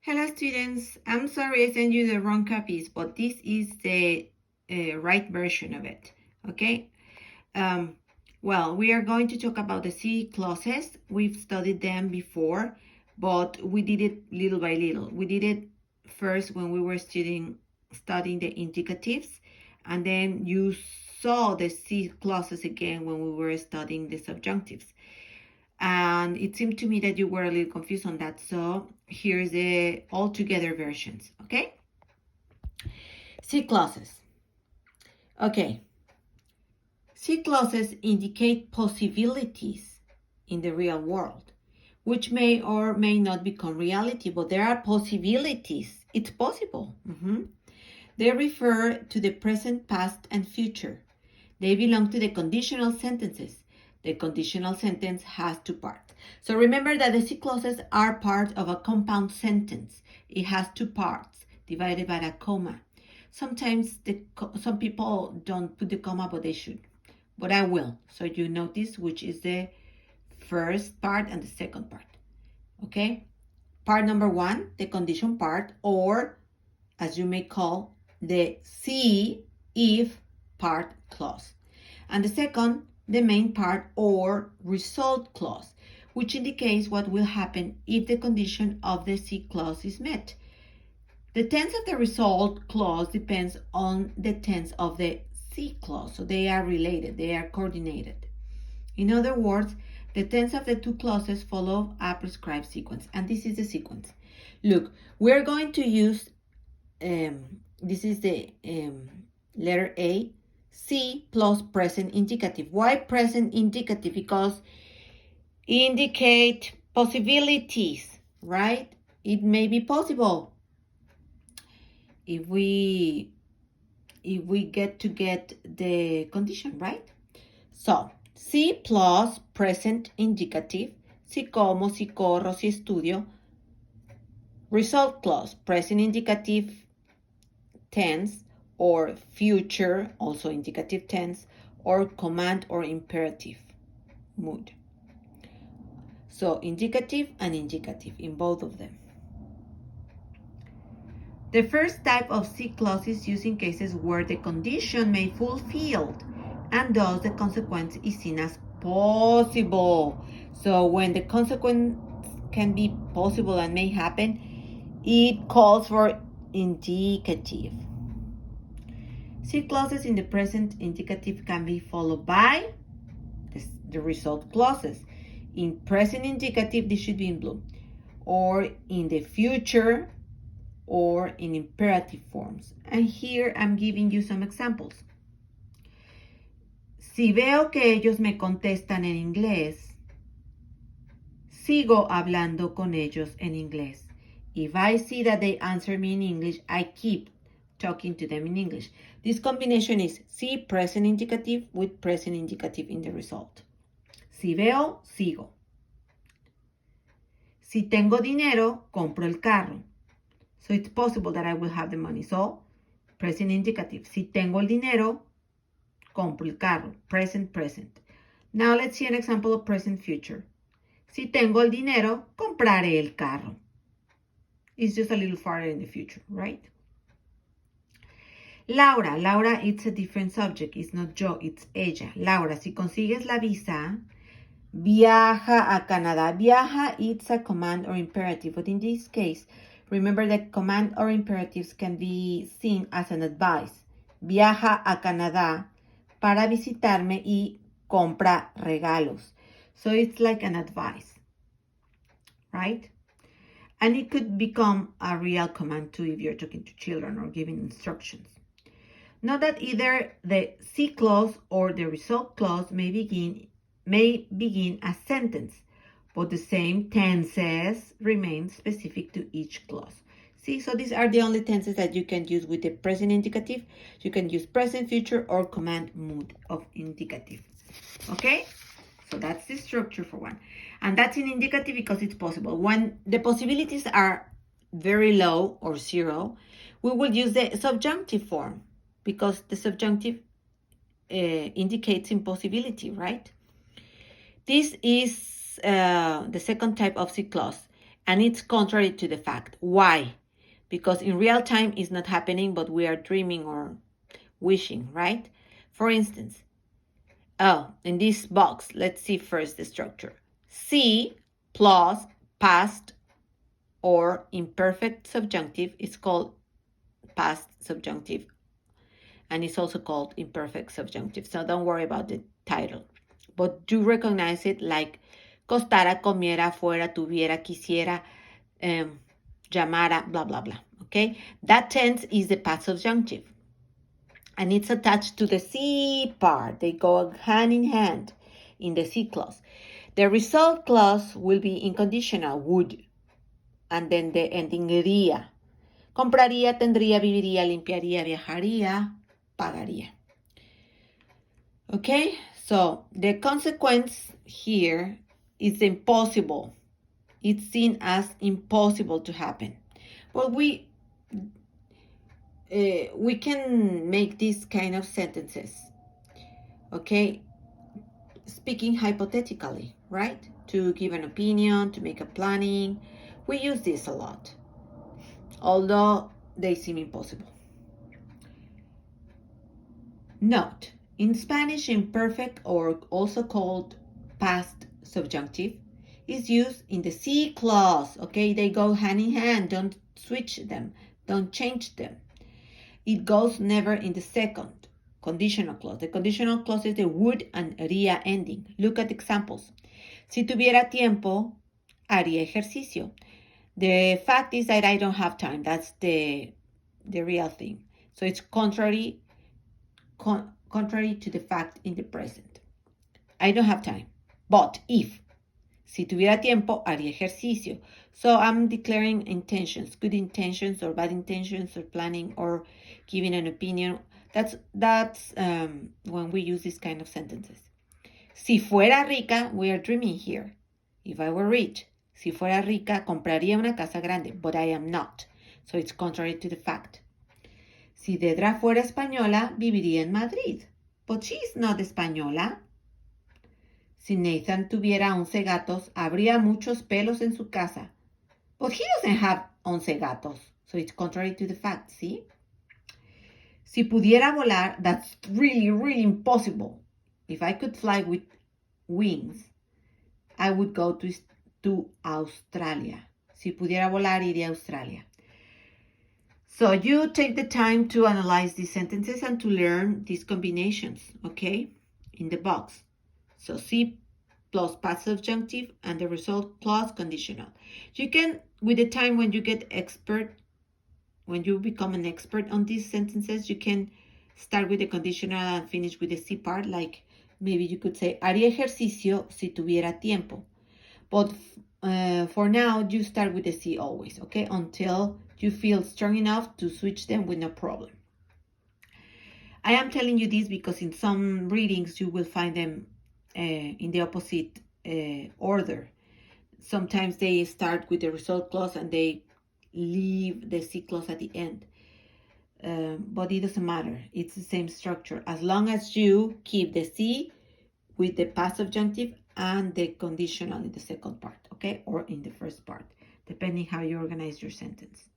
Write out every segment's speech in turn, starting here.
Hello students, I'm sorry I sent you the wrong copies, but this is the right version of it, okay? Well, we are going to talk about the C clauses. We've studied them before, but we did it little by little. We did it first when we were studying the indicatives, and then you saw the C clauses again when we were studying the subjunctives. And it seemed to me that you were a little confused on that, so here's the all together versions. Okay, C clauses. Okay, C clauses indicate possibilities in the real world, which may or may not become reality, but there are possibilities. It's possible. They refer to the present, past, and future. They belong to the conditional sentences. The conditional sentence has two parts. So remember that the C clauses are part of a compound sentence. It has two parts divided by a comma. Sometimes some people don't put the comma, but they should. But I will. So you notice which is the first part and the second part. Okay? Part number one, the condition part, or as you may call the C if part clause. And the second, the main part or result clause, which indicates what will happen if the condition of the C clause is met. The tense of the result clause depends on the tense of the C clause, so they are related, they are coordinated. In other words, the tense of the two clauses follow a prescribed sequence, and this is the sequence. Look, we're going to use, this is the letter A, C plus present indicative. Why present indicative? Because indicate possibilities, right? It may be possible if we get the condition, right? So, si plus present indicative, si como, si corro, si estudio. Result clause, present indicative tense, or future, also indicative tense, or command or imperative mood. So indicative and indicative in both of them. The first type of C clause is used in cases where the condition may be fulfilled and thus the consequence is seen as possible. So when the consequence can be possible and may happen, it calls for indicative. C clauses in the present indicative can be followed by the result clauses. In present indicative, this should be in blue, or in the future, or in imperative forms. And here I'm giving you some examples. Si veo que ellos me contestan en inglés, sigo hablando con ellos en inglés. If I see that they answer me in English, I keep talking to them in English. This combination is si present indicative with present indicative in the result. Si veo, sigo. Si tengo dinero, compro el carro. So it's possible that I will have the money. So, present indicative. Si tengo el dinero, compro el carro. Present, present. Now let's see an example of present future. Si tengo el dinero, compraré el carro. It's just a little farther in the future, right? Laura. Laura, it's a different subject. It's not yo, it's ella. Laura, si consigues la visa, viaja a Canadá. Viaja, it's a command or imperative. But in this case, remember that command or imperatives can be seen as an advice. Viaja a Canadá para visitarme y compra regalos. So it's like an advice, right? And it could become a real command too if you're talking to children or giving instructions. Note that either the C clause or the result clause may begin a sentence, but the same tenses remain specific to each clause. See, so these are the only tenses that you can use with the present indicative. You can use present, future, or command mood of indicative. Okay? So that's the structure for one. And that's in indicative because it's possible. When the possibilities are very low or zero, we will use the subjunctive form because the subjunctive indicates impossibility, right? This is the second type of C clause. And it's contrary to the fact. Why? Because in real time it's not happening, but we are dreaming or wishing, right? For instance, in this box, let's see first the structure. See plus past or imperfect subjunctive is called past subjunctive, and it's also called imperfect subjunctive. So don't worry about the title, but do recognize it like costara, comiera, fuera, tuviera, quisiera, llamara, blah, blah, blah. Okay, that tense is the past subjunctive, and it's attached to the see part. They go hand in hand in the see clause. The result clause will be inconditional, would, and then the ending ría. Compraría, tendría, viviría, limpiaría, viajaría, pagaría. Okay, so the consequence here is impossible. It's seen as impossible to happen. Well, we can make these kind of sentences, okay, speaking hypothetically, right? To give an opinion, to make a planning. We use this a lot, although they seem impossible. Note, in Spanish, imperfect, or also called past subjunctive, is used in the see clause, okay? They go hand in hand. Don't switch them. Don't change them. It goes never in the second conditional clause. The conditional clause is the would and haría ending. Look at examples. Si tuviera tiempo, haría ejercicio. The fact is that I don't have time. That's the real thing. So it's contrary to the fact in the present. I don't have time. But if, si tuviera tiempo, haría ejercicio. So I'm declaring intentions, good intentions or bad intentions or planning or giving an opinion. That's when we use this kind of sentences. Si fuera rica, we are dreaming here. If I were rich, si fuera rica, compraría una casa grande, but I am not. So it's contrary to the fact. Si Dedra fuera española, viviría en Madrid, but she's not española. Si Nathan tuviera 11 gatos, habría muchos pelos en su casa, but he doesn't have 11 gatos. So it's contrary to the fact, see? Si pudiera volar, that's really, really impossible. If I could fly with wings, I would go to Australia. Si pudiera volar, iría a Australia. So you take the time to analyze these sentences and to learn these combinations, okay, in the box. So see plus past subjunctive and the result plus conditional. You can, with the time when you get expert, when you become an expert on these sentences, you can start with the conditional and finish with the C part. Like maybe you could say, haría ejercicio si tuviera tiempo. But for now, you start with the C always, okay? Until you feel strong enough to switch them with no problem. I am telling you this because in some readings, you will find them in the opposite order. Sometimes they start with the result clause and they leave the C clause at the end. But it doesn't matter. It's the same structure. As long as you keep the C with the past subjunctive and the conditional in the second part, okay? Or in the first part, depending how you organize your sentence.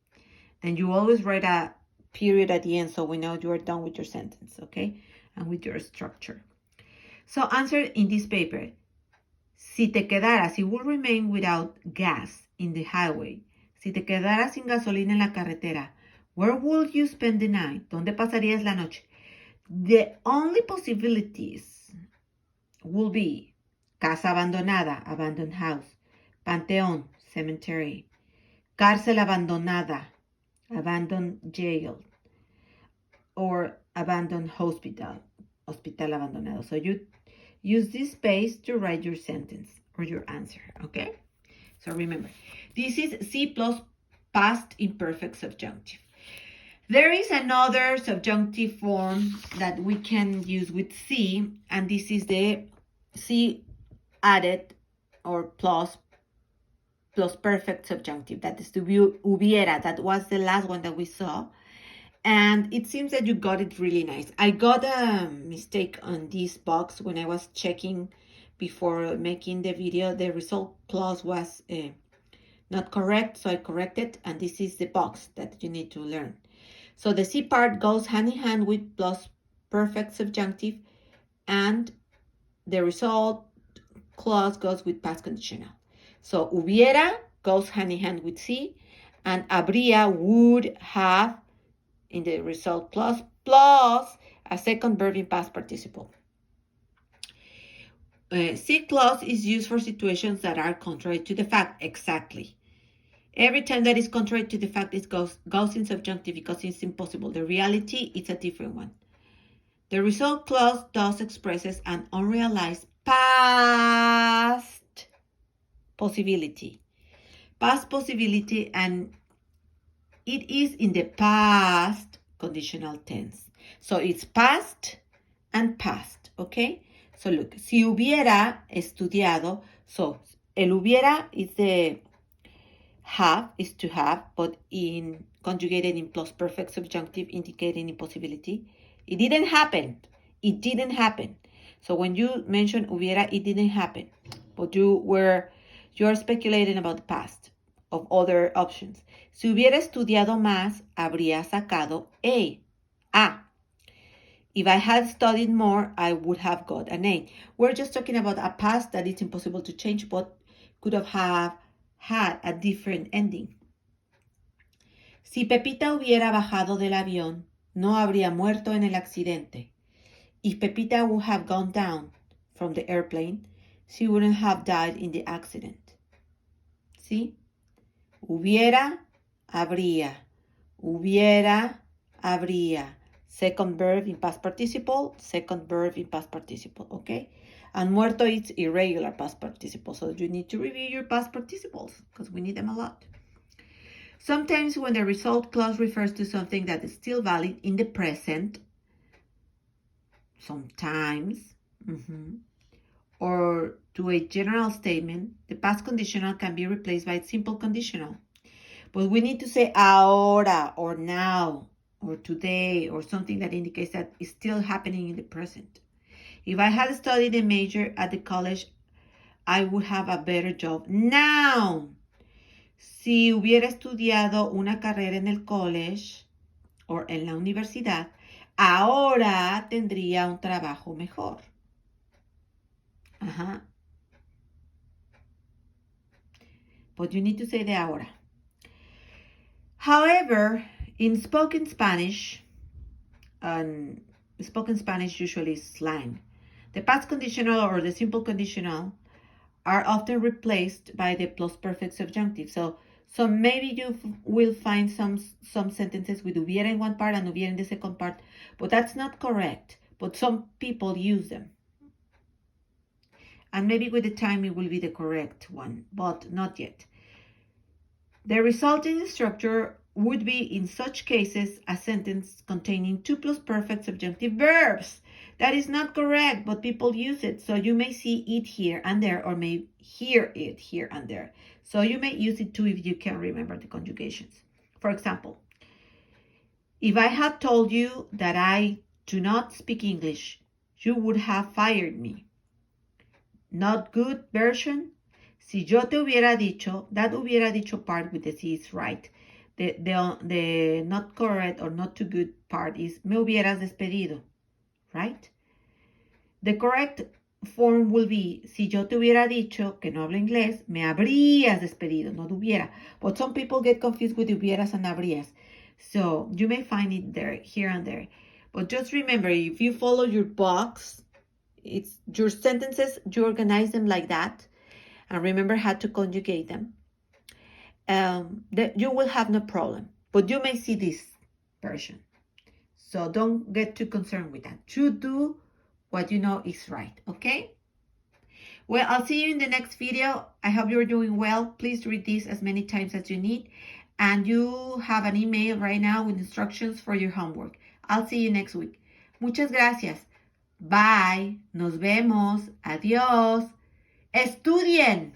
Then you always write a period at the end so we know you are done with your sentence, okay? And with your structure. So answer in this paper. Si te quedaras, you will remain without gas in the highway. Si te quedaras sin gasolina en la carretera, where would you spend the night? ¿Dónde pasarías la noche? The only possibilities will be casa abandonada, abandoned house, panteón, cemetery, cárcel abandonada, abandoned jail, or abandoned hospital, hospital abandonado. So you use this space to write your sentence or your answer, okay? So remember, this is C plus past imperfect subjunctive. There is another subjunctive form that we can use with C, and this is the C added or plus perfect subjunctive. That is the hubiera. That was the last one that we saw. And it seems that you got it really nice. I got a mistake on this box when I was checking before making the video. The result clause was not correct, so I correct it, and this is the box that you need to learn. So the C part goes hand in hand with plus perfect subjunctive, and the result clause goes with past conditional. So hubiera goes hand in hand with C, and habría would have in the result clause plus a second verb in past participle. C clause is used for situations that are contrary to the fact. Exactly. Every time that is contrary to the fact, it goes in subjunctive because it's impossible. The reality is a different one. The result clause thus expresses an unrealized past possibility. Past possibility, and it is in the past conditional tense. So it's past and past, okay? So look, si hubiera estudiado, so el hubiera is the have, is to have, but in conjugated in plus perfect subjunctive indicating impossibility. It didn't happen. It didn't happen. So when you mention hubiera, it didn't happen. But you're speculating about the past of other options. Si hubiera estudiado más, habría sacado A. If I had studied more, I would have got an A. We're just talking about a past that is impossible to change, but could have had a different ending. Si Pepita hubiera bajado del avión, no habría muerto en el accidente. If Pepita would have gone down from the airplane, she wouldn't have died in the accident. ¿Sí? Hubiera, habría. Hubiera, habría. Second verb in past participle, second verb in past participle, okay? And muerto is irregular past participle, so you need to review your past participles because we need them a lot. Sometimes when the result clause refers to something that is still valid in the present, sometimes, or to a general statement, the past conditional can be replaced by simple conditional. But we need to say ahora or now or today or something that indicates that it's still happening in the present. If I had studied a major at the college, I would have a better job now. Si hubiera estudiado una carrera en el college o en la universidad, ahora tendría un trabajo mejor. But you need to say the ahora. However, in spoken Spanish usually is slang. The past conditional or the simple conditional are often replaced by the plus perfect subjunctive. So maybe you will find some sentences with hubiera in one part and hubiera in the second part, but that's not correct. But some people use them. And maybe with the time it will be the correct one, but not yet. The resulting structure would be, in such cases, a sentence containing 2 plus perfect subjunctive verbs. That is not correct, but people use it. So you may see it here and there, or may hear it here and there. So you may use it too if you can remember the conjugations. For example, if I had told you that I do not speak English, you would have fired me. Not good version. Si yo te hubiera dicho, that hubiera dicho part with the C is right. The not correct or not too good part is me hubieras despedido, right? The correct form will be, si yo te hubiera dicho que no hablo inglés, me habrías despedido, not hubiera. But some people get confused with hubieras and habrías. So you may find it there, here and there. But just remember, if you follow your box, it's your sentences, you organize them like that, and remember how to conjugate them, you will have no problem. But you may see this version. So don't get too concerned with that. You do what you know is right, okay? Well, I'll see you in the next video. I hope you're doing well. Please read this as many times as you need. And you have an email right now with instructions for your homework. I'll see you next week. Muchas gracias. Bye. Nos vemos. Adiós. Estudien.